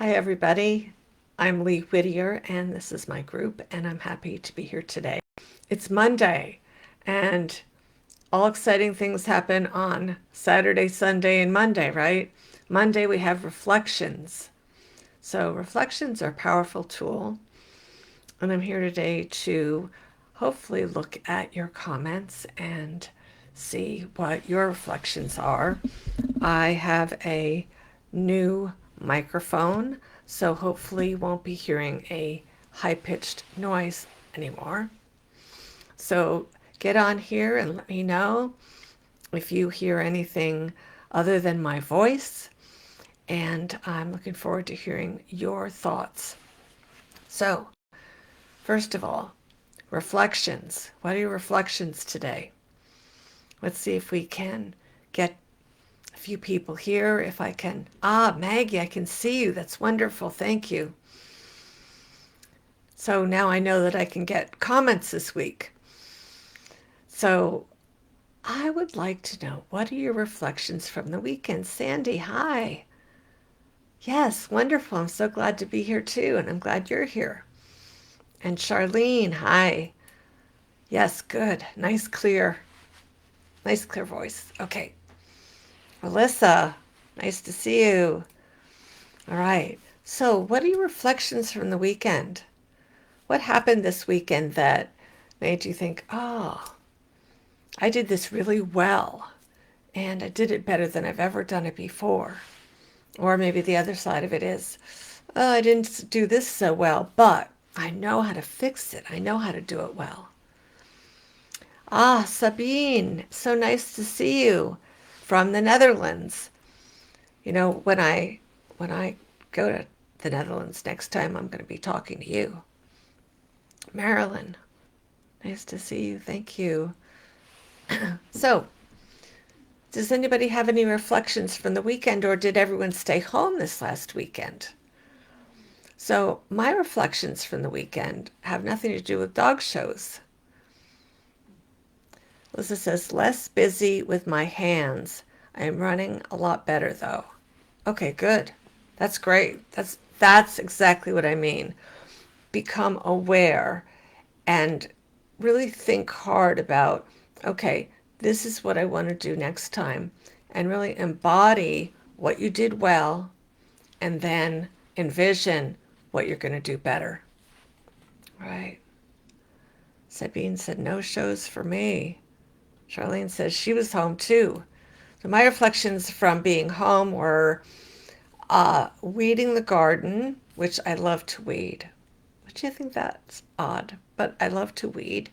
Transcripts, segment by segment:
Hi everybody, I'm Lee Whittier and this is my group and I'm happy to be here today. It's Monday and all exciting things happen on Saturday, Sunday, and Monday, right? Monday we have reflections. So reflections are a powerful tool and I'm here today to hopefully look at your comments and see what your reflections are. I have a new microphone, so hopefully you won't be hearing a high-pitched noise anymore. So get on here and let me know if you hear anything other than my voice, and I'm looking forward to hearing your thoughts. So, first of all, reflections. What are your reflections today? Let's see if we can get a few people here. If I can. Maggie, I can see you. That's wonderful. Thank you. So now I know that I can get comments this week. So I would like to know, what are your reflections from the weekend? Sandy, hi. Yes, wonderful. I'm so glad to be here too, and I'm glad you're here. And Charlene, hi. Yes, good. Nice, clear voice. Okay. Melissa, nice to see you. All right. So, what are your reflections from the weekend? What happened this weekend that made you think, oh, I did this really well, and I did it better than I've ever done it before? Or maybe the other side of it is, oh, I didn't do this so well, but I know how to fix it. I know how to do it well. Sabine, so nice to see you from the Netherlands. You know, when I go to the Netherlands next time, I'm going to be talking to you. Marilyn, nice to see you. Thank you. So, does anybody have any reflections from the weekend, or did everyone stay home this last weekend? So, my reflections from the weekend have nothing to do with dog shows. Lisa says, less busy with my hands. I am running a lot better though. Okay, good. That's great. That's exactly what I mean. Become aware and really think hard about, okay, this is what I want to do next time, and really embody what you did well and then envision what you're going to do better. Right. Sabine said, no shows for me. Charlene says she was home too. So my reflections from being home were weeding the garden, which I love to weed. Which I think that's odd, but I love to weed.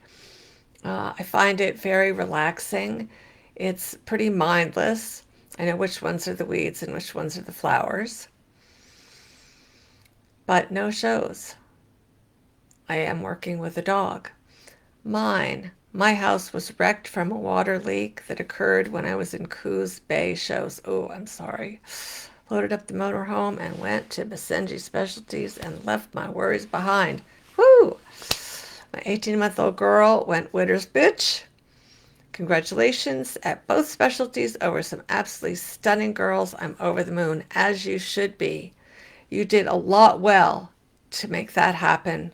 I find it very relaxing. It's pretty mindless. I know which ones are the weeds and which ones are the flowers. But no shows. I am working with a dog. My house was wrecked from a water leak that occurred when I was in Coos Bay shows. Oh, I'm sorry. Loaded up the motorhome and went to Basenji Specialties and left my worries behind. Woo! My 18-month-old girl went Whittier's bitch. Congratulations at both specialties over some absolutely stunning girls. I'm over the moon, as you should be. You did a lot well to make that happen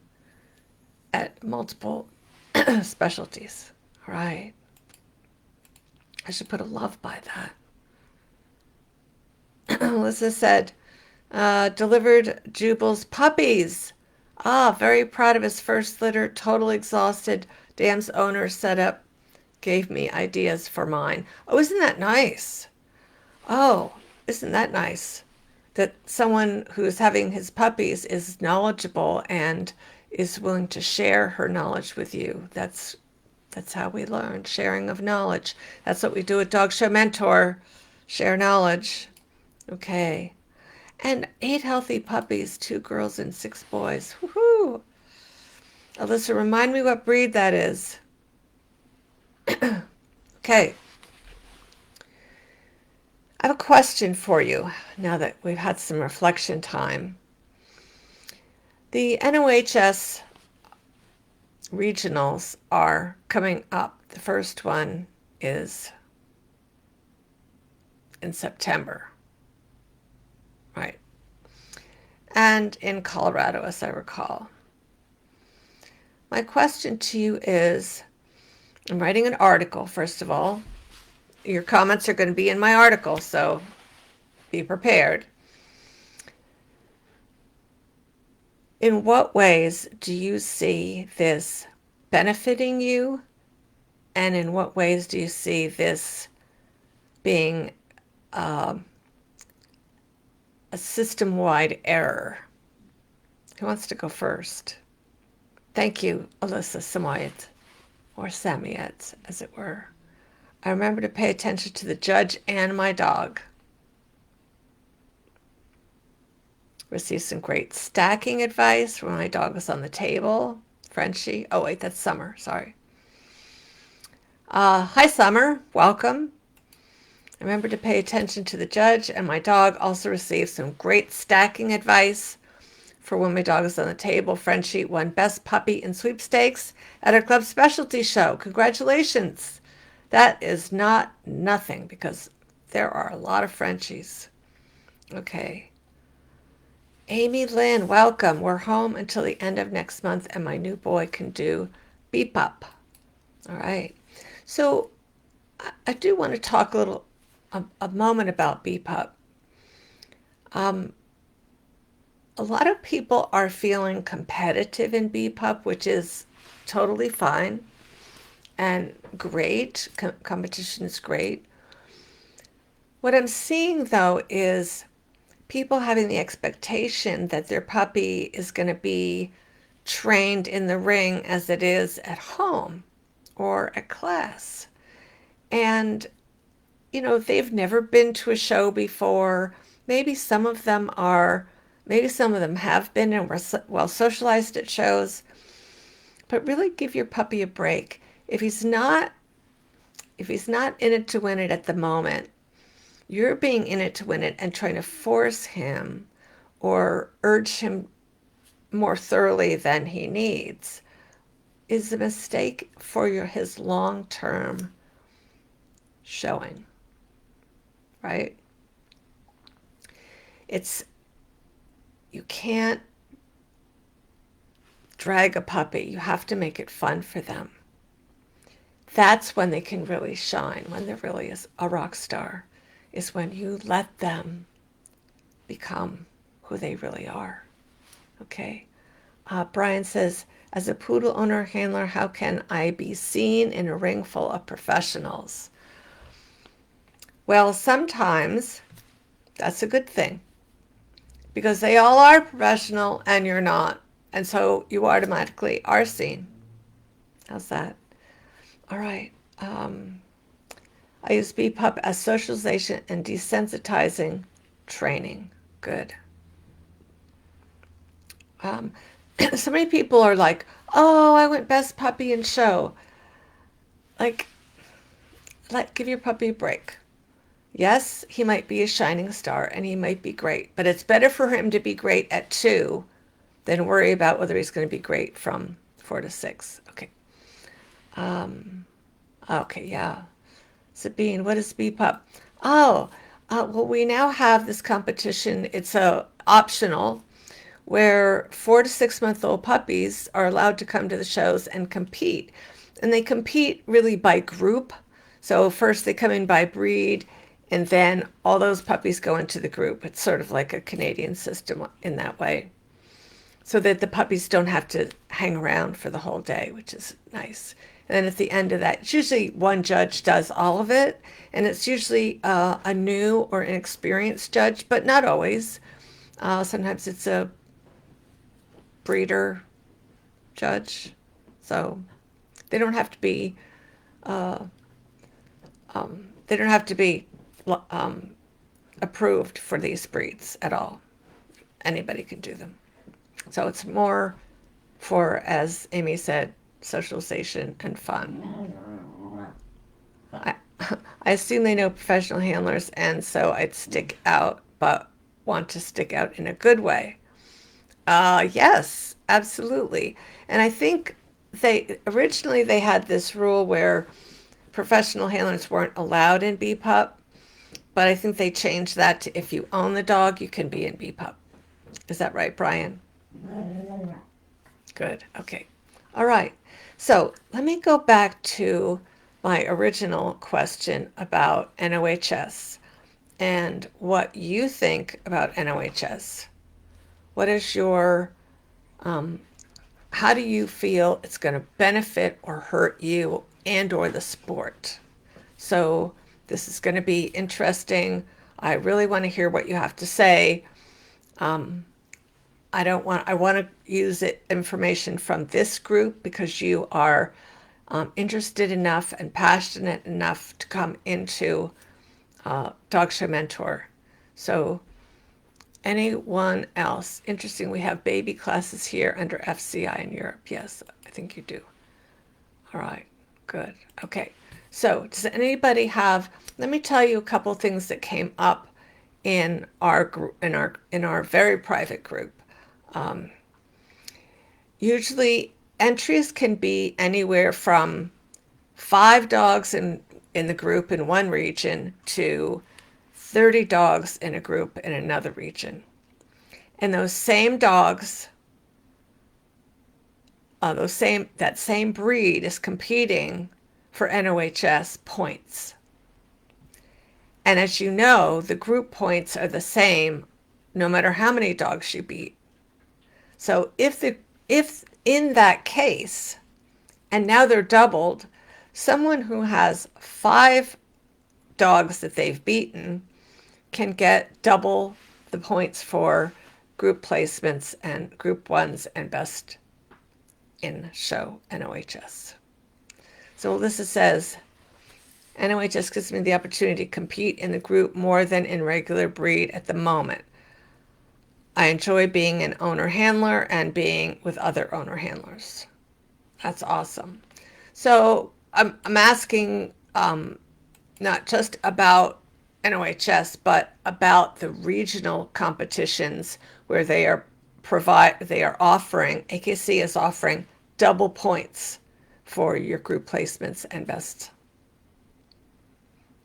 at multiple specialties. All right. I should put a love by that. Melissa said, delivered Jubal's puppies. Very proud of his first litter, totally exhausted. Dam's owner set up, gave me ideas for mine. Oh, isn't that nice? Oh, isn't that nice? That someone who's having his puppies is knowledgeable and is willing to share her knowledge with you. That's how we learn, sharing of knowledge. That's what we do at Dog Show Mentor, share knowledge. Okay. And 8 healthy puppies, 2 girls and 6 boys. Woohoo! Alyssa, remind me what breed that is. Okay. I have a question for you now that we've had some reflection time. The NOHS regionals are coming up. The first one is in September. Right. and in Colorado, as I recall. My question to you is, I'm writing an article, first of all. Your comments are going to be in my article, so be prepared. In what ways do you see this benefiting you? And in what ways do you see this being a system-wide error? Who wants to go first? Thank you, Alyssa Samoyed, or Samiet, as it were. I remember to pay attention to the judge and my dog. Received some great stacking advice when my dog was on the table. Frenchie. Oh, wait, that's Summer. Sorry. Hi, Summer. Welcome. I remember to pay attention to the judge, and my dog also received some great stacking advice for when my dog was on the table. Frenchie won Best Puppy in Sweepstakes at our club specialty show. Congratulations. That is not nothing, because there are a lot of Frenchies. Okay. Amy Lynn, welcome. We're home until the end of next month, and my new boy can do beep up. All right. So I do want to talk a moment about beep up. A lot of people are feeling competitive in beep up, which is totally fine and great. Competition is great. What I'm seeing, though, is people having the expectation that their puppy is going to be trained in the ring as it is at home or at class. And, they've never been to a show before. Maybe some of them have been and were well socialized at shows. But really give your puppy a break. If he's not in it to win it at the moment, you're being in it to win it and trying to force him or urge him more thoroughly than he needs is a mistake for his long-term showing, right? You can't drag a puppy. You have to make it fun for them. That's when they can really shine, when there really is a rock star, is when you let them become who they really are. Okay. Brian says, as a poodle owner handler, how can I be seen in a ring full of professionals? Well, sometimes that's a good thing, because they all are professional and you're not. And so you automatically are seen. How's that? All right. I use BPUP as socialization and desensitizing training. Good. So many people are like, oh, I went best puppy in show. Give your puppy a break. Yes, he might be a shining star and he might be great, but it's better for him to be great at 2 than worry about whether he's going to be great from 4 to 6. Okay. Okay, yeah. Sabine, what is BPUP? Well, we now have this competition. It's optional, where 4 to 6 month old puppies are allowed to come to the shows and compete. And they compete really by group. So first they come in by breed, and then all those puppies go into the group. It's sort of like a Canadian system in that way, so that the puppies don't have to hang around for the whole day, which is nice. And then at the end of that, it's usually one judge does all of it, and it's usually a new or inexperienced judge, but not always. Sometimes it's a breeder judge, so they don't have to be approved for these breeds at all. Anybody can do them. So it's more for, as Amy said, socialization and fun. I assume they know professional handlers, and so I'd stick out, but want to stick out in a good way. Yes, absolutely. And I think they originally had this rule where professional handlers weren't allowed in BPUP, but I think they changed that to if you own the dog, you can be in BPUP. Is that right, Brian? Good. Okay. All right. So let me go back to my original question about NOHS and what you think about NOHS. What is your, how do you feel it's going to benefit or hurt you and or the sport? So this is going to be interesting. I really want to hear what you have to say. I want to use information from this group because you are interested enough and passionate enough to come into Dog Show Mentor. So anyone else? Interesting, we have baby classes here under FCI in Europe. Yes, I think you do. All right, good. Okay, so does anybody have, let me tell you a couple things that came up in our group, in our very private group. Usually entries can be anywhere from 5 dogs in the group in one region to 30 dogs in a group in another region. And those same dogs, that same breed is competing for NOHS points. And as you know, the group points are the same no matter how many dogs you beat. So if in that case, and now they're doubled, someone who has 5 dogs that they've beaten can get double the points for group placements and group ones and best in show NOHS. So Alyssa says, NOHS gives me the opportunity to compete in the group more than in regular breed at the moment. I enjoy being an owner handler and being with other owner handlers. That's awesome. So I'm asking not just about NOHS, but about the regional competitions where they are offering, AKC is offering double points for your group placements and best.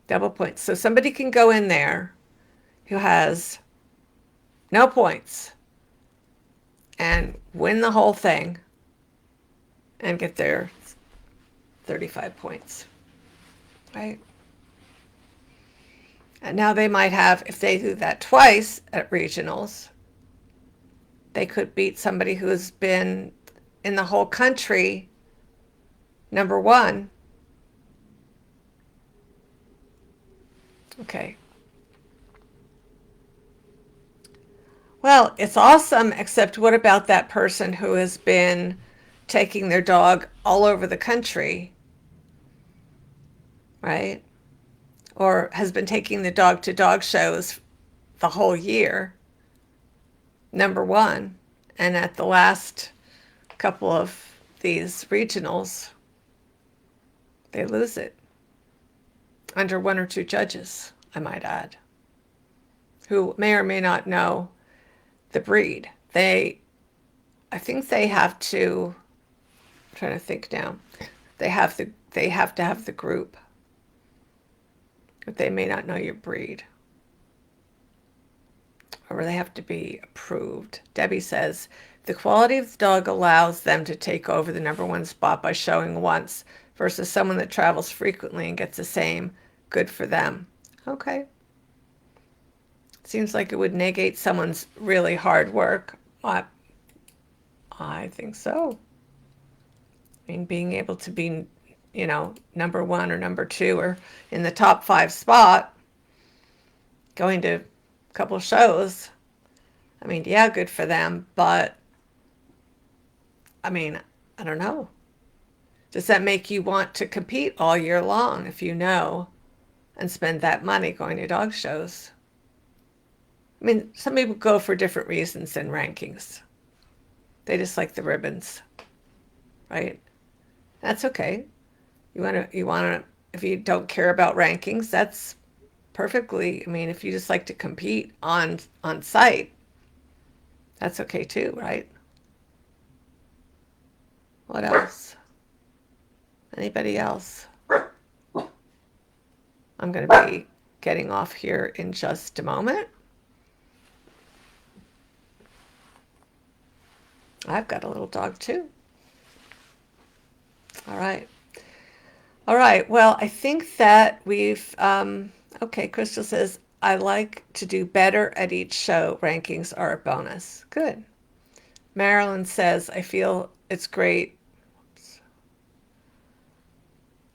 Double points. So somebody can go in there who has no points and win the whole thing and get their 35 points, right? And now they might have, if they do that twice at regionals, they could beat somebody who has been in the whole country #1. Okay. Well, it's awesome, except what about that person who has been taking their dog all over the country, right? Or has been taking the dog to dog shows the whole year, #1, and at the last couple of these regionals, they lose it under 1 or 2 judges, I might add, who may or may not know the breed. I think they have to, I'm trying to think now, they have to have the group, but they may not know your breed, or they have to be approved. Debbie says, the quality of the dog allows them to take over the #1 spot by showing once versus someone that travels frequently and gets the same. Good for them. Okay. Seems like it would negate someone's really hard work. I think so. I mean, being able to be, #1 or #2 or in the top 5 spot, going to a couple shows, I mean, yeah, good for them, but I mean, I don't know. Does that make you want to compete all year long if you know and spend that money going to dog shows? I mean, some people go for different reasons than rankings. They just like the ribbons, right? That's okay. You want to, if you don't care about rankings, that's perfectly, I mean, if you just like to compete on site, that's okay too, right? What else? Anybody else? I'm going to be getting off here in just a moment. I've got a little dog too. All right. All right. Well, I think that we've, okay, Crystal says, I like to do better at each show. Rankings are a bonus. Good. Marilyn says, I feel it's great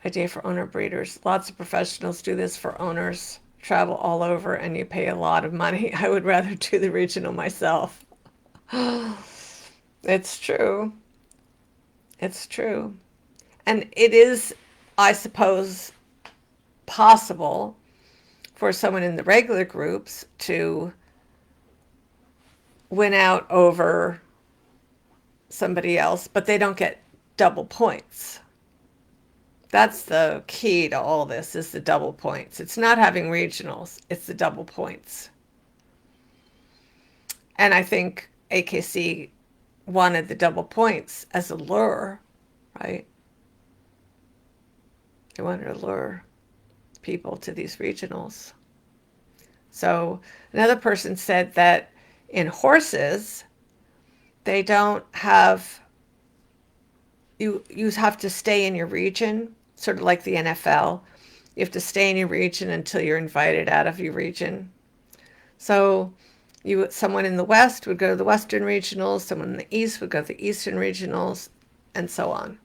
idea for owner breeders. Lots of professionals do this for owners, travel all over, and you pay a lot of money. I would rather do the regional myself. It's true. It's true. And it is, I suppose, possible for someone in the regular groups to win out over somebody else, but they don't get double points. That's the key to all this, is the double points. It's not having regionals, it's the double points. And I think AKC wanted the double points as a lure, right? They wanted to lure people to these regionals. So another person said that in horses, they don't have, you have to stay in your region, sort of like the NFL. You have to stay in your region until you're invited out of your region. So someone in the West would go to the Western regionals, someone in the East would go to the Eastern regionals, and so on.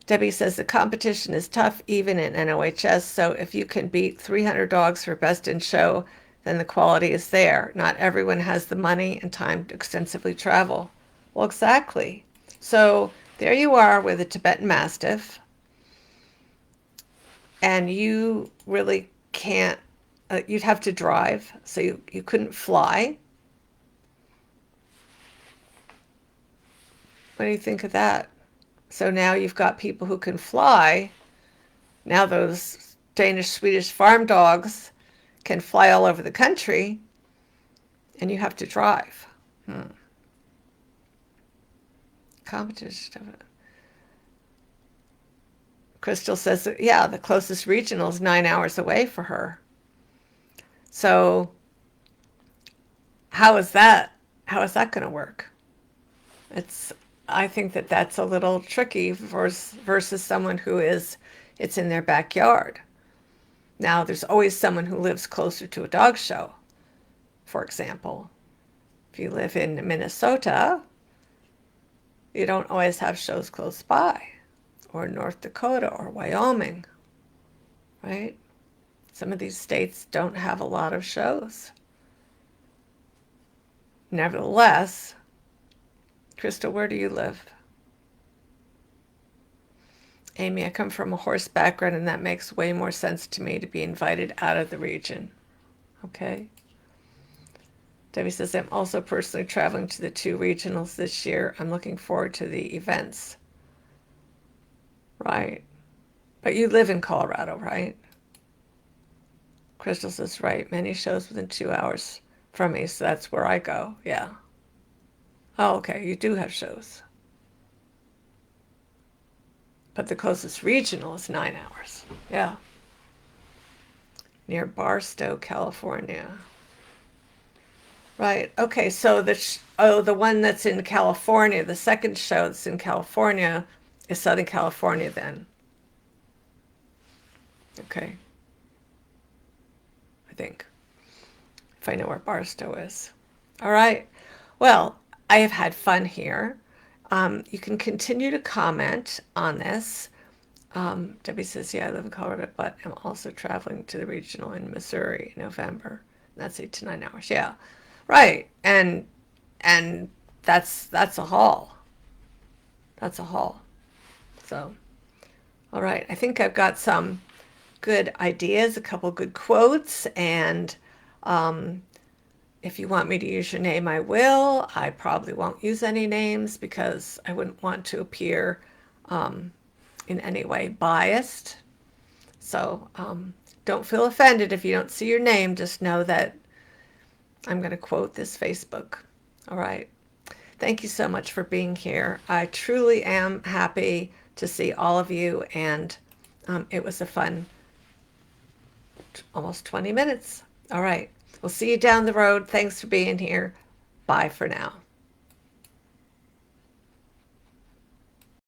Debbie says the competition is tough even in NOHS, so if you can beat 300 dogs for best in show, then the quality is there. Not everyone has the money and time to extensively travel. Well, exactly. So there you are with a Tibetan Mastiff, and you really can't, you'd have to drive, so you couldn't fly. What do you think of that? So now you've got people who can fly. Now those Danish, Swedish farm dogs can fly all over the country, and you have to drive. Competition. Crystal says that, yeah, the closest regional is 9 hours away for her. So how is that? How is that going to work? I think that that's a little tricky versus someone who it's in their backyard. Now, there's always someone who lives closer to a dog show. For example, if you live in Minnesota, you don't always have shows close by, or North Dakota or Wyoming, right? Some of these states don't have a lot of shows. Nevertheless, Crystal, where do you live? Amy, I come from a horse background, and that makes way more sense to me to be invited out of the region. Okay. Debbie says, I'm also personally traveling to the 2 regionals this year. I'm looking forward to the events. Right. But you live in Colorado, right? Crystal says, right. Many shows within 2 hours from me, so that's where I go. Yeah. Oh, okay. You do have shows. But the closest regional is 9 hours. Yeah. Near Barstow, California. Right. Okay. So the one that's in California, the second show that's in California is Southern California then. Okay. I think. If I know where Barstow is. All right. Well, I have had fun here. You can continue to comment on this. Debbie says, yeah, I live in Colorado, but I'm also traveling to the regional in Missouri in November. That's 8 to 9 hours. Yeah. Right. And that's a haul. That's a haul. So, all right. I think I've got some good ideas, a couple good quotes, and if you want me to use your name, I will. I probably won't use any names because I wouldn't want to appear in any way biased. So don't feel offended if you don't see your name. Just know that I'm going to quote this Facebook. All right. Thank you so much for being here. I truly am happy to see all of you, and it was a fun almost 20 minutes. All right. We'll see you down the road. Thanks for being here. Bye for now.